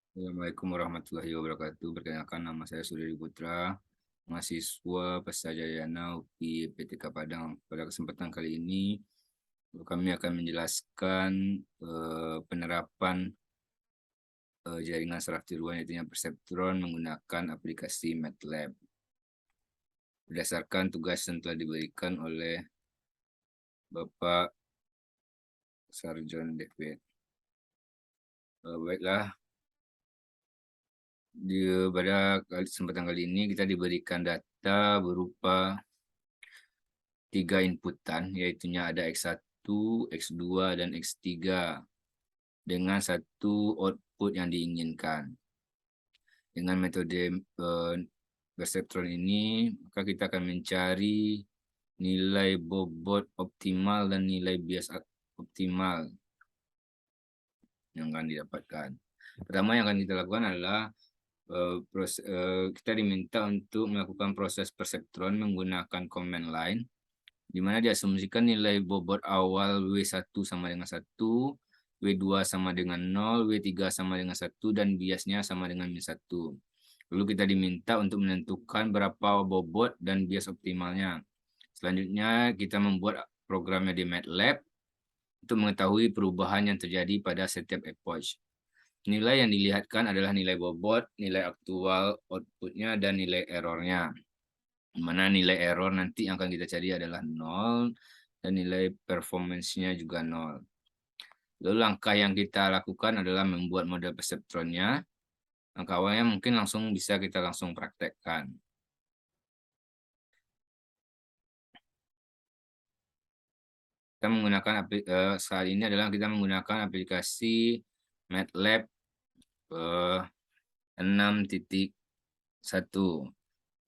Assalamualaikum warahmatullahi wabarakatuh. Perkenalkan, nama saya Sudari Putra, mahasiswa Pastajayana UPI PTK Padang. Pada kesempatan kali ini, kami akan menjelaskan penerapan jaringan saraf tiruan, yaitu perseptron, menggunakan aplikasi MATLAB. Berdasarkan tugas yang telah diberikan oleh Bapak Sarjon David. Baiklah, pada kesempatan kali ini kita diberikan data berupa 3 inputan, yaitu ada X1, X2, dan X3 dengan satu output yang diinginkan. Dengan metode perseptron ini, maka kita akan mencari nilai bobot optimal dan nilai bias optimal yang akan didapatkan. Pertama yang akan kita lakukan adalah kita diminta untuk melakukan proses perseptron menggunakan command line, di mana diasumsikan nilai bobot awal W1 sama dengan 1, W2 sama dengan 0, W3 sama dengan 1, dan biasnya sama dengan min 1. Lalu kita diminta untuk menentukan berapa bobot dan bias optimalnya. Selanjutnya kita membuat programnya di MATLAB untuk mengetahui perubahan yang terjadi pada setiap epoch. Nilai yang dilihatkan adalah nilai bobot, nilai aktual outputnya, dan nilai errornya. Mana nilai error nanti yang akan kita cari adalah 0 dan nilai performance-nya juga 0. Lalu langkah yang kita lakukan adalah membuat model perseptronnya. Langkah awalnya mungkin kita langsung praktekkan. Kita menggunakan saat ini adalah kita menggunakan aplikasi MATLAB 6.1.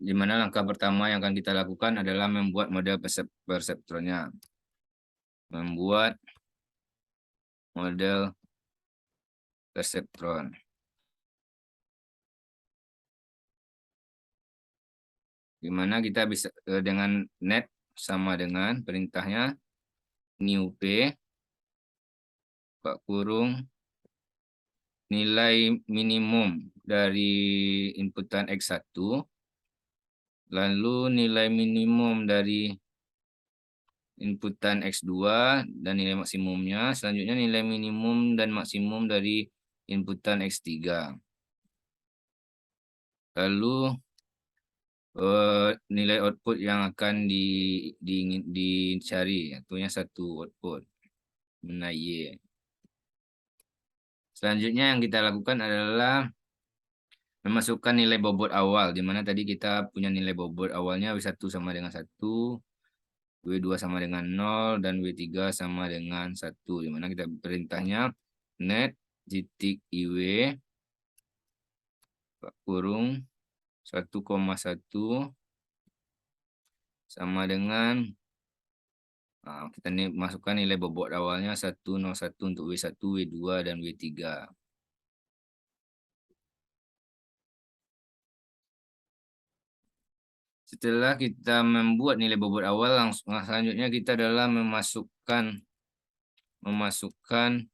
Di mana langkah pertama yang akan kita lakukan adalah membuat model perseptronnya. Membuat model perseptron. Di mana kita bisa dengan net sama dengan perintahnya new p kurung nilai minimum dari inputan X1, lalu nilai minimum dari inputan X2 dan nilai maksimumnya, selanjutnya nilai minimum dan maksimum dari inputan X3. Lalu nilai output yang akan dicari, tentunya satu output, mana Y. Selanjutnya yang kita lakukan adalah memasukkan nilai bobot awal, di mana tadi kita punya nilai bobot awalnya W1 sama dengan 1, W2 sama dengan 0, dan W3 sama dengan 1, di mana kita perintahnya net titik IW kurung 1,1 sama dengan kita masukkan nilai bobot awalnya 101 untuk W1, W2, dan W3. Setelah kita membuat nilai bobot awal, selanjutnya kita adalah memasukkan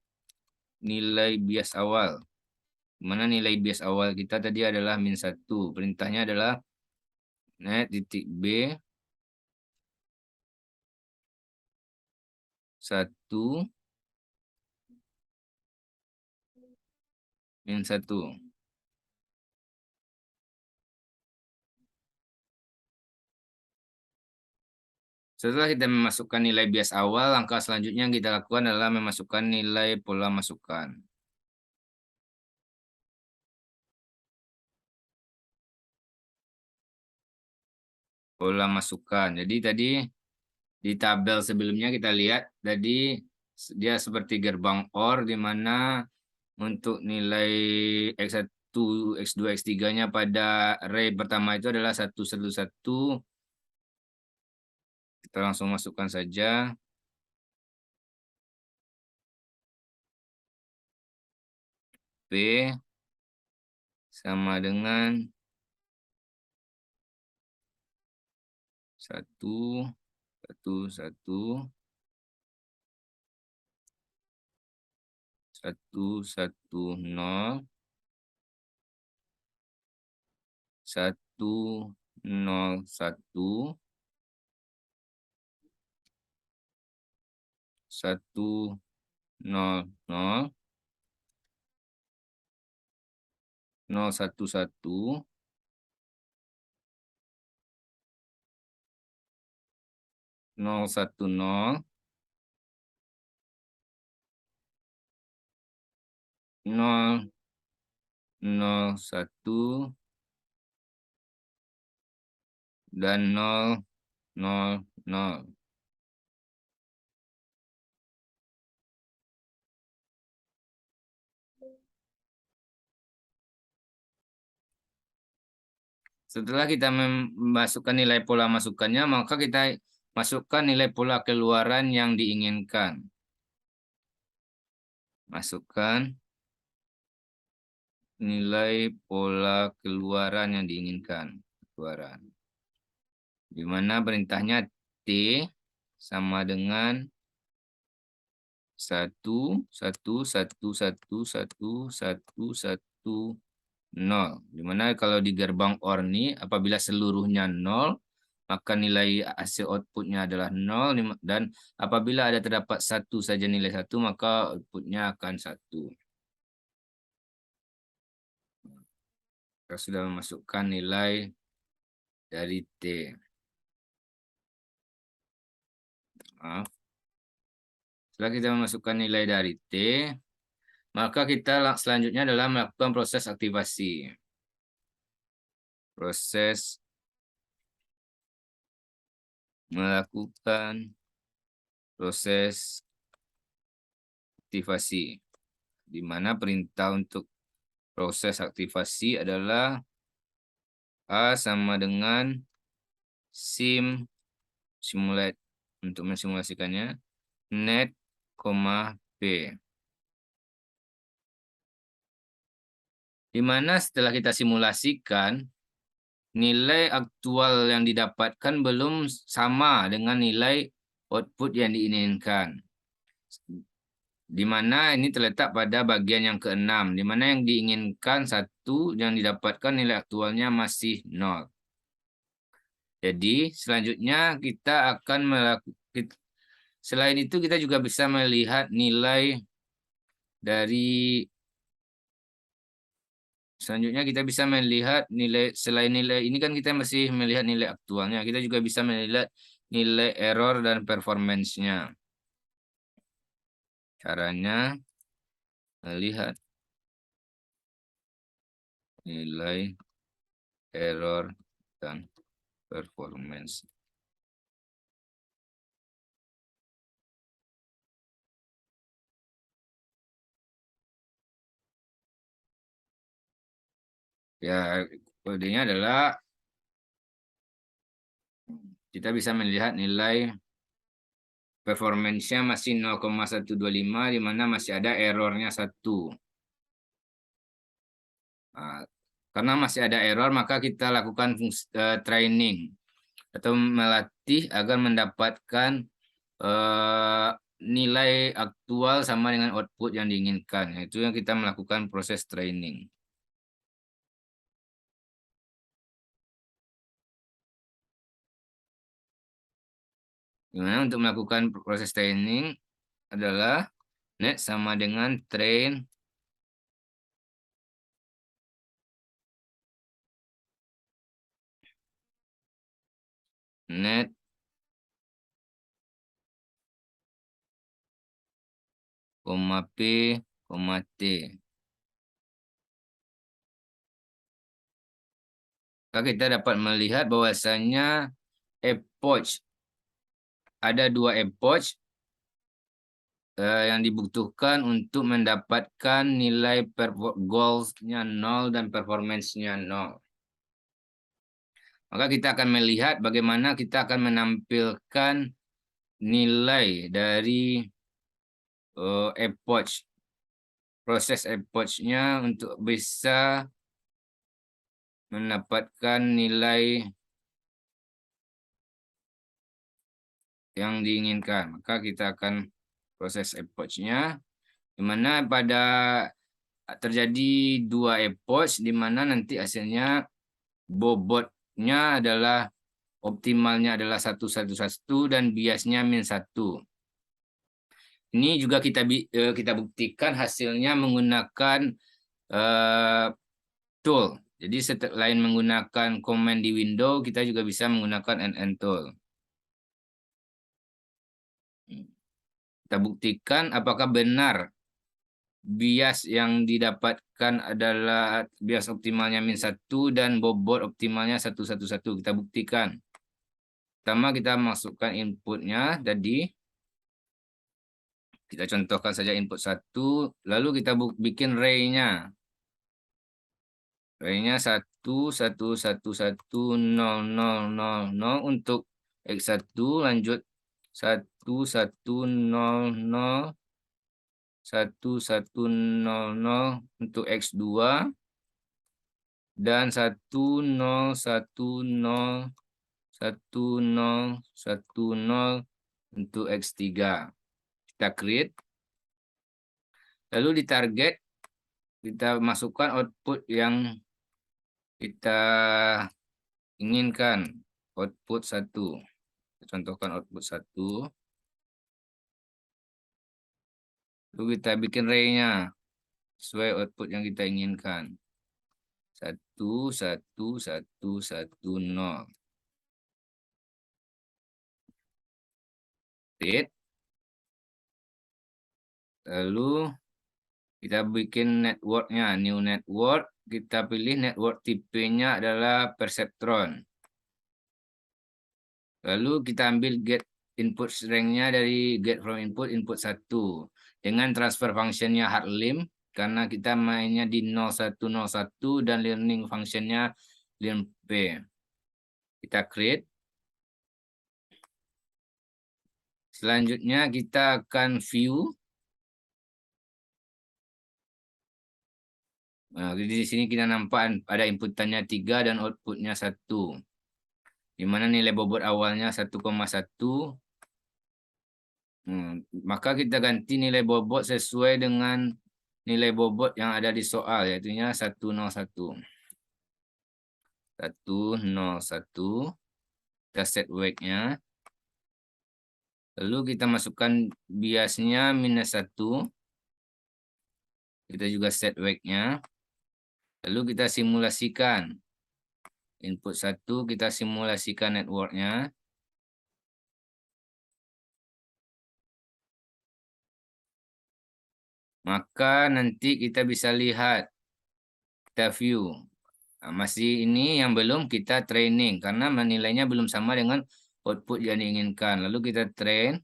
nilai bias awal. Mana nilai bias awal kita tadi adalah min 1. Perintahnya adalah net titik B 1 min 1. Setelah kita memasukkan nilai bias awal, langkah selanjutnya yang kita lakukan adalah memasukkan nilai pola masukan. Pola masukan. Jadi tadi di tabel sebelumnya kita lihat tadi dia seperti gerbang OR, di mana untuk nilai X1, X2, X3-nya pada array pertama itu adalah 111. Kita langsung masukkan saja. P sama dengan 1, 1, 1, 1, 1, 0, 101 100 011 010 001 dan 000. Setelah kita memasukkan nilai pola masukannya, maka kita masukkan nilai pola keluaran yang diinginkan. Masukkan nilai pola keluaran yang diinginkan. Keluaran. Di mana perintahnya T sama dengan 1, 1, 1, 1, 1, 1, 1, 0. Dimana kalau di gerbang OR ini, apabila seluruhnya 0, maka nilai hasil outputnya adalah 0. Dan apabila ada terdapat satu saja nilai 1, maka outputnya akan 1. Kita sudah memasukkan nilai dari T. Maaf. Setelah kita memasukkan nilai dari T, maka kita selanjutnya adalah melakukan proses aktivasi. Proses melakukan proses aktivasi. Di mana perintah untuk proses aktivasi adalah A sama dengan simulate untuk mensimulasikannya net, P. Di mana setelah kita simulasikan, nilai aktual yang didapatkan belum sama dengan nilai output yang diinginkan. Di mana ini terletak pada bagian yang ke-6, di mana yang diinginkan 1, yang didapatkan nilai aktualnya masih 0. Jadi selanjutnya kita akan melakukan, selain itu kita juga bisa melihat nilai dari, selanjutnya kita bisa melihat nilai, selain nilai ini kan kita masih melihat nilai aktualnya, kita juga bisa melihat nilai error dan performance-nya. Caranya melihat nilai error dan performance. Ya, kodenya adalah kita bisa melihat nilai performance-nya masih 0,125, di mana masih ada errornya 1. Nah, karena masih ada error, maka kita lakukan training atau melatih agar mendapatkan nilai aktual sama dengan output yang diinginkan. Itu yang kita melakukan proses training. Gimana untuk melakukan proses training adalah net sama dengan train net P, T. Kita dapat melihat bahwasanya epoch, ada 2 epoch yang dibutuhkan untuk mendapatkan nilai goals-nya 0 dan performance-nya 0. Maka kita akan melihat bagaimana kita akan menampilkan nilai dari epoch, proses epoch-nya untuk bisa mendapatkan nilai yang diinginkan. Maka kita akan proses epoch-nya, di mana pada terjadi 2 epoch, di mana nanti hasilnya bobotnya adalah optimalnya adalah 111 dan biasnya -1. Ini juga kita buktikan hasilnya menggunakan tool. Jadi selain menggunakan command di window, kita juga bisa menggunakan NN tool. Kita buktikan apakah benar bias yang didapatkan adalah bias optimalnya -1 dan bobot optimalnya 111. Kita buktikan. Pertama kita masukkan inputnya tadi. Kita contohkan saja input 1, lalu kita bikin ray-nya. Ray-nya 1, 1, 1, 1, 0, 0, 0, 0 untuk X1, lanjut 1, 1, 0, 0, 1, 1, 0, 0 untuk X2, dan 1, 0, 1, 0, 1, 0, 1, 0 untuk X3. Kita create. Lalu di target, kita masukkan output yang kita inginkan. Output 1. Contohkan output 1. Lalu kita bikin ray-nya sesuai output yang kita inginkan. 1, 1, 1, 1, 0. Create. Lalu kita bikin network-nya, new network. Kita pilih network tipenya adalah perceptron. Lalu kita ambil get input strength-nya dari get from input 1. Dengan transfer function-nya hardlim, karena kita mainnya di 0101 dan learning function-nya learnp. Kita create. Selanjutnya kita akan view. Nah, di sini kita nampak ada inputannya 3 dan outputnya 1. Di mana nilai bobot awalnya 1,1. Maka kita ganti nilai bobot sesuai dengan nilai bobot yang ada di soal, yaitu 101. 101. Kita set wake-nya. Lalu kita masukkan biasnya -1. Kita juga set wake-nya. Lalu kita simulasikan. Input 1, kita simulasikan network-nya. Maka nanti kita bisa lihat. Kita view. Nah, masih ini yang belum kita training. Karena menilainya belum sama dengan output yang diinginkan. Lalu kita train.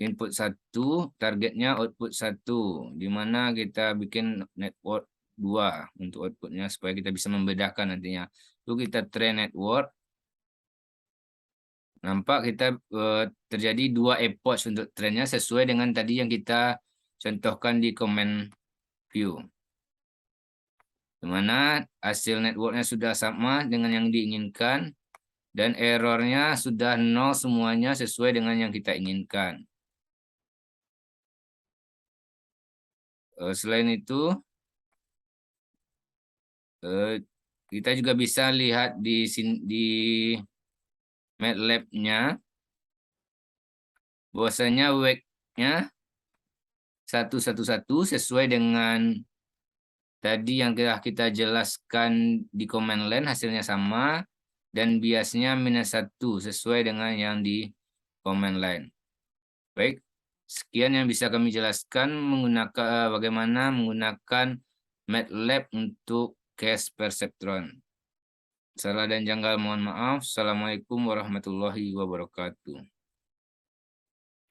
Input 1, targetnya output 1. Di mana kita bikin network 2 untuk outputnya supaya kita bisa membedakan nantinya. Lalu kita train network. Nampak kita terjadi 2 epoch untuk trennya sesuai dengan tadi yang kita contohkan di command view. Di mana hasil networknya sudah sama dengan yang diinginkan dan errornya sudah 0 semuanya sesuai dengan yang kita inginkan. Selain itu, kita juga bisa lihat di MATLAB-nya bahwasanya wake-nya 111 sesuai dengan tadi yang kita jelaskan di command line, hasilnya sama, dan biasnya -1 sesuai dengan yang di command line. Baik, sekian yang bisa kami jelaskan bagaimana menggunakan MATLAB untuk case perceptron. Salah dan janggal mohon maaf. Assalamualaikum warahmatullahi wabarakatuh.